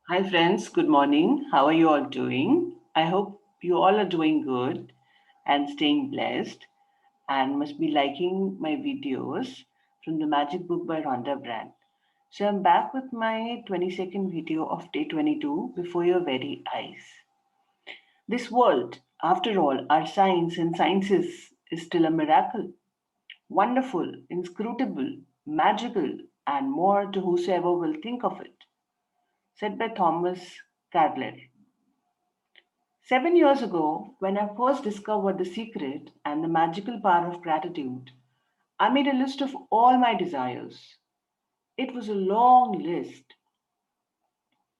Hi, friends. Good morning. How are you all doing? I hope you all are doing good and staying blessed and must be liking my videos from the Magic Book by Rhonda Brand. So, I'm back with my 22nd video of day 22 before your very eyes. This world, after all, our science and sciences is still a miracle. Wonderful, inscrutable, magical, and more to whosoever will think of it. Said by Thomas Carlyle. 7 years ago, when I first discovered the secret and the magical power of gratitude, I made a list of all my desires. It was a long list.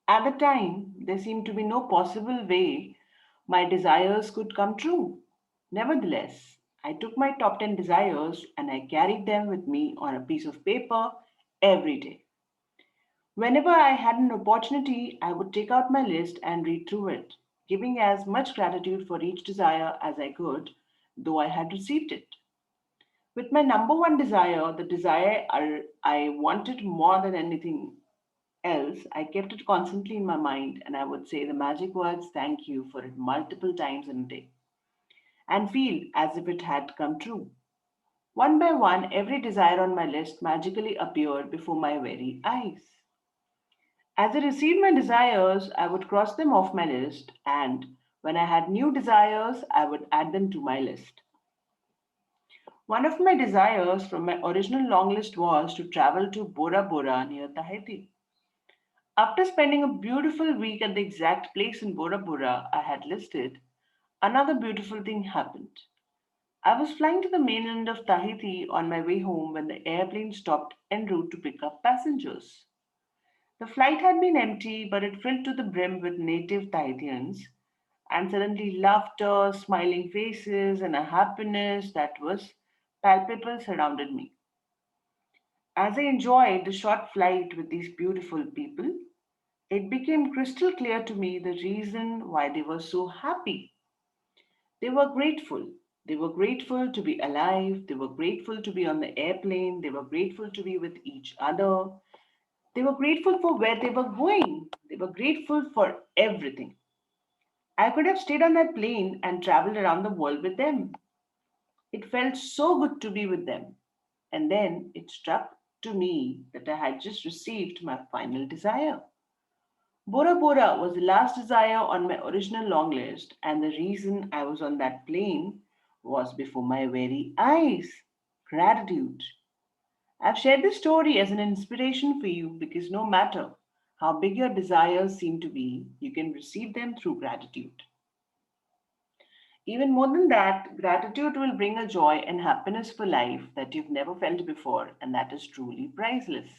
At the time, there seemed to be no possible way my desires could come true. Nevertheless, I took my top 10 desires and I carried them with me on a piece of paper every day. Whenever I had an opportunity, I would take out my list and read through it, giving as much gratitude for each desire as I could, though I had received it. With my number one desire, the desire I wanted more than anything else, I kept it constantly in my mind and I would say the magic words thank you for it multiple times in a day and feel as if it had come true. One by one, every desire on my list magically appeared before my very eyes. As I received my desires, I would cross them off my list, and when I had new desires, I would add them to my list. One of my desires from my original long list was to travel to Bora Bora near Tahiti. After spending a beautiful week at the exact place in Bora Bora I had listed, another beautiful thing happened. I was flying to the mainland of Tahiti on my way home when the airplane stopped en route to pick up passengers. The flight had been empty, but it filled to the brim with native Tahitians, and suddenly laughter, smiling faces, and a happiness that was palpable surrounded me. As I enjoyed the short flight with these beautiful people, it became crystal clear to me the reason why they were so happy. They were grateful. They were grateful to be alive. They were grateful to be on the airplane. They were grateful to be with each other. They were grateful for where they were going. They were grateful for everything. I could have stayed on that plane and traveled around the world with them. It felt so good to be with them. And then it struck to me that I had just received my final desire. Bora Bora was the last desire on my original long list, and the reason I was on that plane was before my very eyes. Gratitude. I've shared this story as an inspiration for you because no matter how big your desires seem to be, you can receive them through gratitude. Even more than that, gratitude will bring a joy and happiness for life that you've never felt before, and that is truly priceless.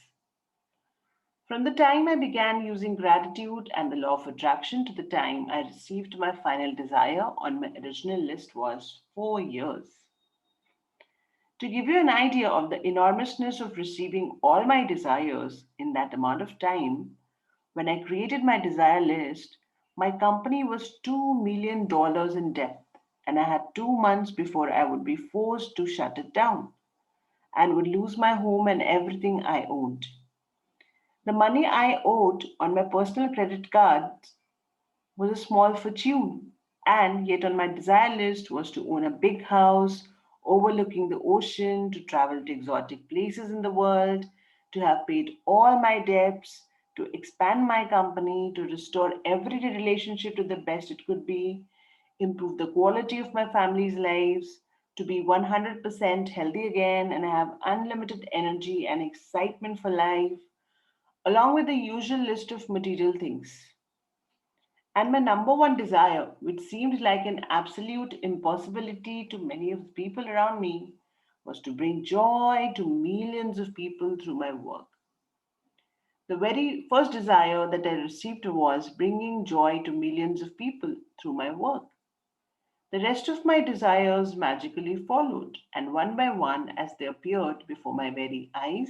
From the time I began using gratitude and the law of attraction to the time I received my final desire on my original list was 4 years. To give you an idea of the enormousness of receiving all my desires in that amount of time, when I created my desire list, my company was $2 million in debt, and I had 2 months before I would be forced to shut it down and would lose my home and everything I owned. The money I owed on my personal credit cards was a small fortune, and yet on my desire list was to own a big house overlooking the ocean, to travel to exotic places in the world, to have paid all my debts, to expand my company, to restore everyday relationship to the best it could be, improve the quality of my family's lives, to be 100% healthy again and have unlimited energy and excitement for life, along with the usual list of material things. And my number one desire, which seemed like an absolute impossibility to many of the people around me, was to bring joy to millions of people through my work. The very first desire that I received was bringing joy to millions of people through my work. The rest of my desires magically followed, and one by one, as they appeared before my very eyes,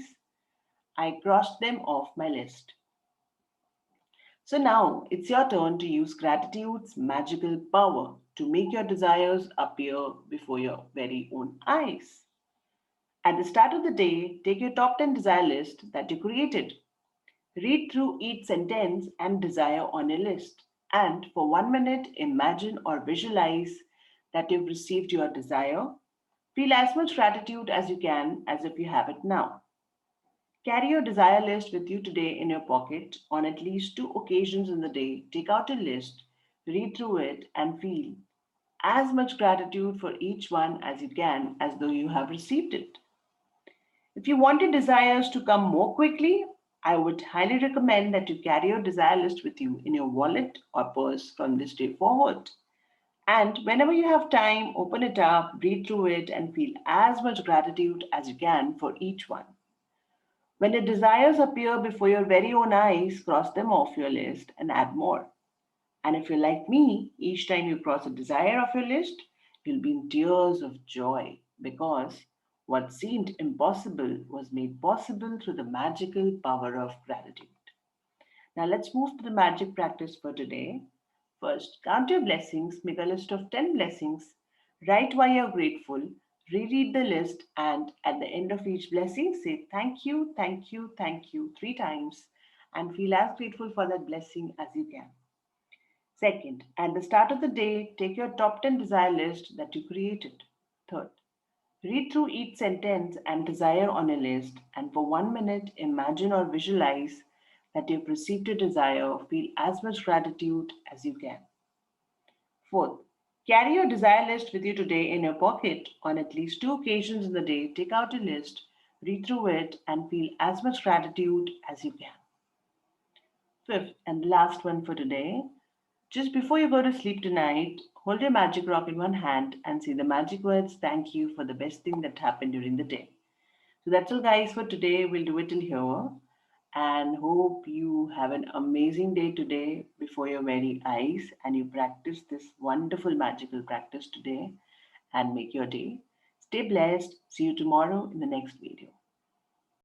I crossed them off my list. So now it's your turn to use gratitude's magical power to make your desires appear before your very own eyes. At the start of the day, take your top 10 desire list that you created. Read through each sentence and desire on a list. And for 1 minute, imagine or visualize that you've received your desire. Feel as much gratitude as you can as if you have it now. Carry your desire list with you today in your pocket. On at least 2 occasions in the day, take out a list, read through it, and feel as much gratitude for each one as you can as though you have received it. If you want your desires to come more quickly, I would highly recommend that you carry your desire list with you in your wallet or purse from this day forward. And whenever you have time, open it up, read through it, and feel as much gratitude as you can for each one. When the desires appear before your very own eyes, cross them off your list and add more. And if you're like me, each time you cross a desire off your list, you'll be in tears of joy because what seemed impossible was made possible through the magical power of gratitude. Now let's move to the magic practice for today. First, count your blessings, make a list of 10 blessings, write why you're grateful, reread the list, and at the end of each blessing, say thank you, thank you, thank you 3 times and feel as grateful for that blessing as you can. Second, at the start of the day, take your top 10 desire list that you created. Third, read through each sentence and desire on a list, and for 1 minute, imagine or visualize that you've received a desire. Feel as much gratitude as you can. Fourth, carry your desire list with you today in your pocket. On at least 2 occasions in the day, take out a list, read through it, and feel as much gratitude as you can. Fifth, and the last one for today, just before you go to sleep tonight, hold your magic rock in one hand and say the magic words thank you for the best thing that happened during the day. So that's all, guys, for today. We'll do it till here. And hope you have an amazing day today before your very eyes and you practice this wonderful magical practice today and make your day. Stay blessed. See you tomorrow in the next video.